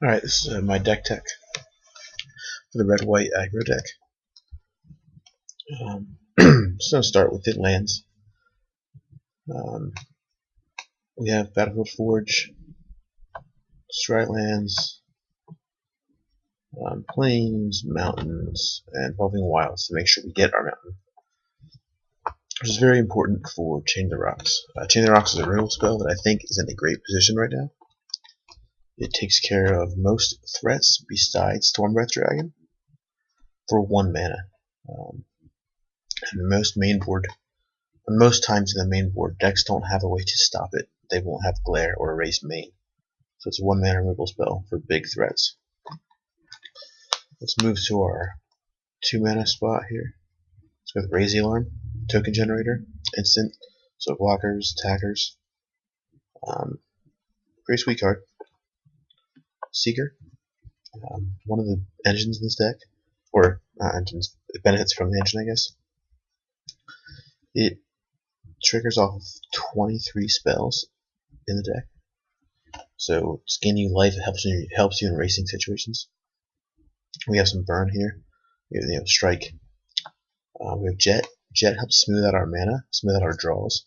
Alright, this is my deck tech for the red-white aggro deck. Just going to start with the lands. We have Battlefield Forge, Stride lands, plains, mountains, and evolving wilds to make sure we get our mountain, which is very important for Chain the Rocks. Chain the Rocks is a removal spell that I think is in a great position right now. It takes care of most threats besides Stormbreath Dragon for 1 mana. And most times in the main board, decks don't have a way to stop it. They won't have Glare or Erase main. So it's a 1 mana removal spell for big threats. Let's move to our 2 mana spot here. Let's go with Raise the Alarm, token generator, instant, so blockers, attackers. Pretty sweet card. Seeker, one of the engines in this deck, or not engines, it benefits from the engine, I guess. It triggers off 23 spells in the deck. So it's gaining you life, it helps you in racing situations. We have some burn here. We have strike. We have jet. Jet helps smooth out our mana, smooth out our draws.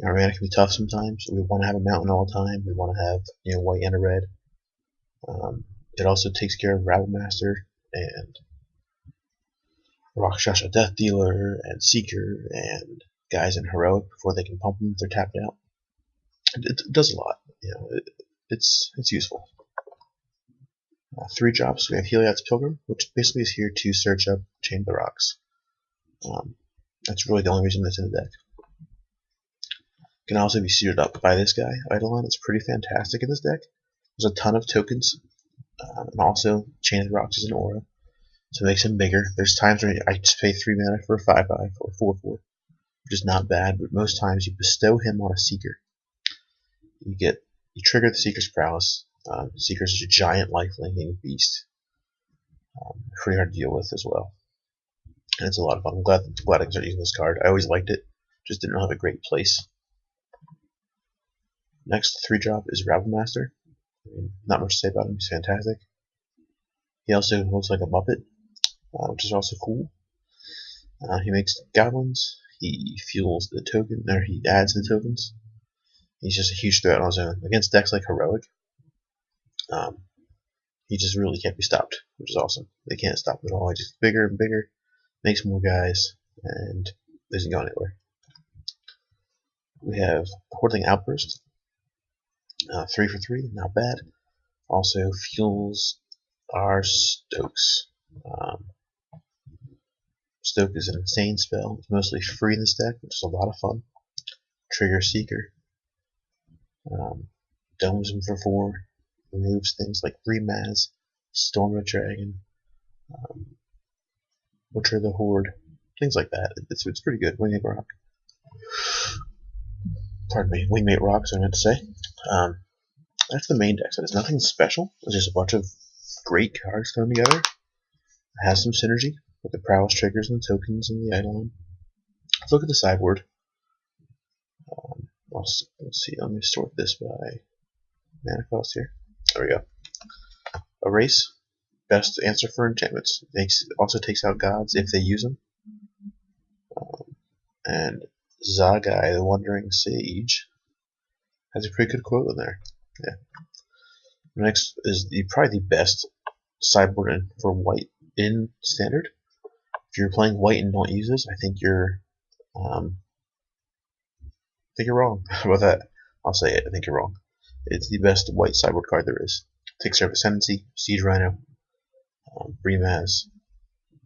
Our mana can be tough sometimes. We want to have a mountain all the time. We want to have white and a red. It also takes care of Rabble Master and Rakshasa Death Dealer and Seeker and guys in Heroic before they can pump them if they're tapped out. It does a lot. It's useful. 3 drops. We have Heliod's Pilgrim, which basically is here to search up Chain the Rocks. That's really the only reason that's in the deck. Can also be suited up by this guy, Eidolon. It's pretty fantastic in this deck. There's a ton of tokens, and also Chain of the Rocks is an aura, so it makes him bigger. There's times where I just pay 3 mana for a 5/5 or 4/4, which is not bad, but most times you bestow him on a Seeker. You trigger the Seeker's prowess. Seeker's is a giant life-linking beast, pretty hard to deal with as well, and it's a lot of fun. I'm glad I can start using this card. I always liked it, just didn't have a great place. Next 3-drop is Rabble Master. Not much to say about him. He's fantastic. He also looks like a Muppet, which is also cool. He makes goblins. He fuels the token, or he adds the tokens. He's just a huge threat on his own against decks like Heroic. He just really can't be stopped, which is awesome. They can't stop him at all. He just gets bigger and bigger, makes more guys, and doesn't go anywhere. We have Hoarding Outburst. 3 for 3, not bad. Also fuels our Stokes. Stoke is an insane spell. It's mostly free in this deck, which is a lot of fun. Trigger Seeker. Domes him for 4. Removes things like Remaz, Stormbreath Dragon, Butcher the Horde, things like that. It's pretty good. Wingmate Rock. Pardon me, Wingmate Rocks, I meant to say. That's the main deck, so there's nothing special. It's just a bunch of great cards thrown together. It has some synergy with the prowess triggers and the tokens and the Eidolon. Let's look at the sideboard. Let's see, let me sort this by mana cost here. There we go. Erase, best answer for enchantments. Also takes out gods if they use them. And Zagai, the Wandering Sage, has a pretty good quote in there. Yeah. Next is probably the best sideboard for white in standard. If you're playing white and don't use this, I think you're wrong. How about that? I'll say it. I think you're wrong. It's the best white sideboard card there is. Takes care of Ascendancy, Siege Rhino, Remaz,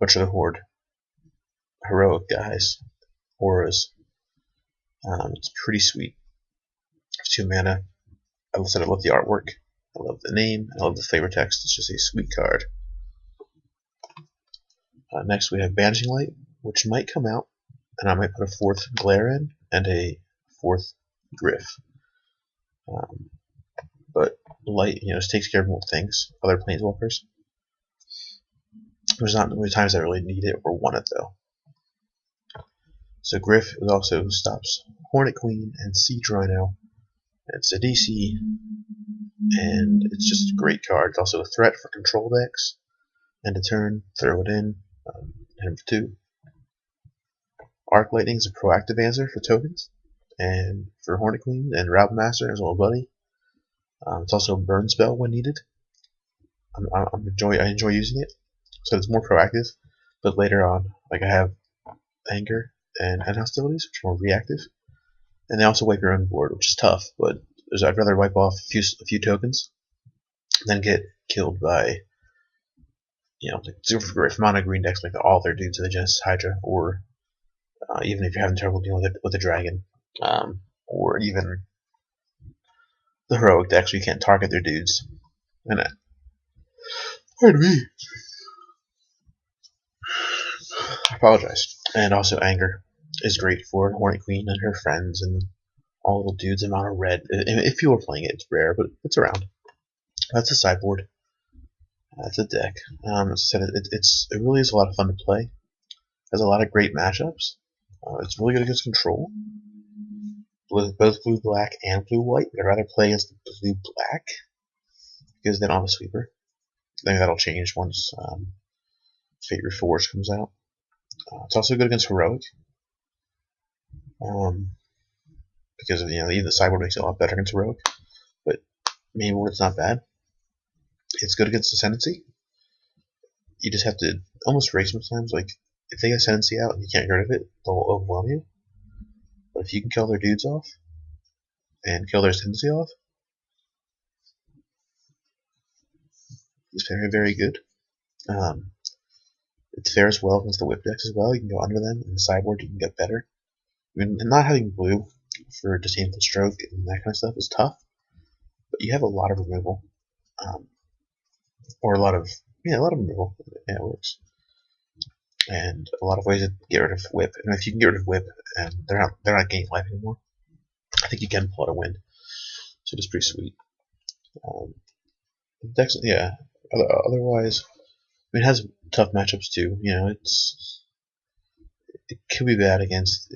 Butcher the Horde, Heroic guys, auras. It's pretty sweet. 2 mana. I love the artwork. I love the name. I love the flavor text. It's just a sweet card. Next we have Banishing Light, which might come out, and I might put a 4th Glare in and a 4th Griff. But Light, just takes care of more things. Other planeswalkers. There's not many times I really need it or want it though. So Griff also stops Hornet Queen and Siege Rhino. It's a DC and it's just a great card. It's also a threat for control decks. End of turn, throw it in, hit him for 2. Arc Lightning is a proactive answer for tokens, and for Hornet Queen and Route Master as well, buddy. It's also a burn spell when needed. I enjoy using it, so it's more proactive. But later on, like I have Anger and Hostilities, which are more reactive, and they also wipe your own board, which is tough. But I'd rather wipe off a few tokens than get killed by, like if mono green decks like all their dudes of the Genesis Hydra, or even if you're having trouble dealing with the dragon, or even the heroic decks where you can't target their dudes. And pardon me. I apologize. And also Anger is great for Hornet Queen and her friends and all the dudes in mono red. If you were playing it, it's rare, but it's around. That's a sideboard. That's a deck. As I said, it really is a lot of fun to play. Has a lot of great matchups. It's really good against control. With both blue-black and blue-white. I'd rather play against the blue-black because they don't have a sweeper. I think that'll change once Fate Reforged comes out. It's also good against heroic. Because even the sideboard makes it a lot better against heroic. But main board's not bad. It's good against Ascendancy. You just have to almost race sometimes. Like, if they get Ascendancy out and you can't get rid of it, they'll overwhelm you. But if you can kill their dudes off and kill their Ascendancy off, it's very, very good. It fares well against the whip decks as well. You can go under them, and the sideboard you can get better. I mean, not having blue for Disdainful Stroke and that kind of stuff is tough, but you have a lot of removal. Or a lot of removal. Yeah, it works. And a lot of ways to get rid of whip. And if you can get rid of whip and they're not gaining life anymore, I think you can pull out a win. So it's pretty sweet. Decks, yeah. Otherwise, I mean, it has tough matchups too. It could be bad against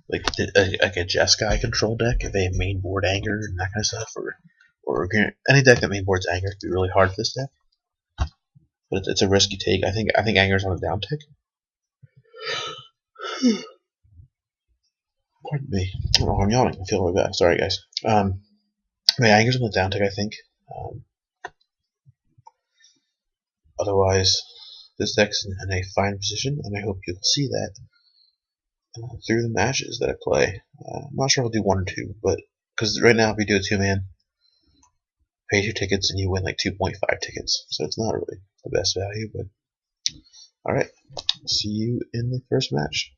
like a Jeskai control deck if they have main board Anger and that kind of stuff, or any deck that main boards Anger would be really hard for this deck. But it's a risk you take. I think Anger's on a down tick. Pardon me. Oh, I'm yawning. I feel really bad. Sorry, guys. Yeah, Anger's on the down tick, I think. Otherwise, this deck's in a fine position, and I hope you'll see that through the matches that I play. I'm not sure if I'll do 1 or 2, but because right now if you do a 2-man, pay 2 tickets and you win like 2.5 tickets, so it's not really the best value. But all right, see you in the first match.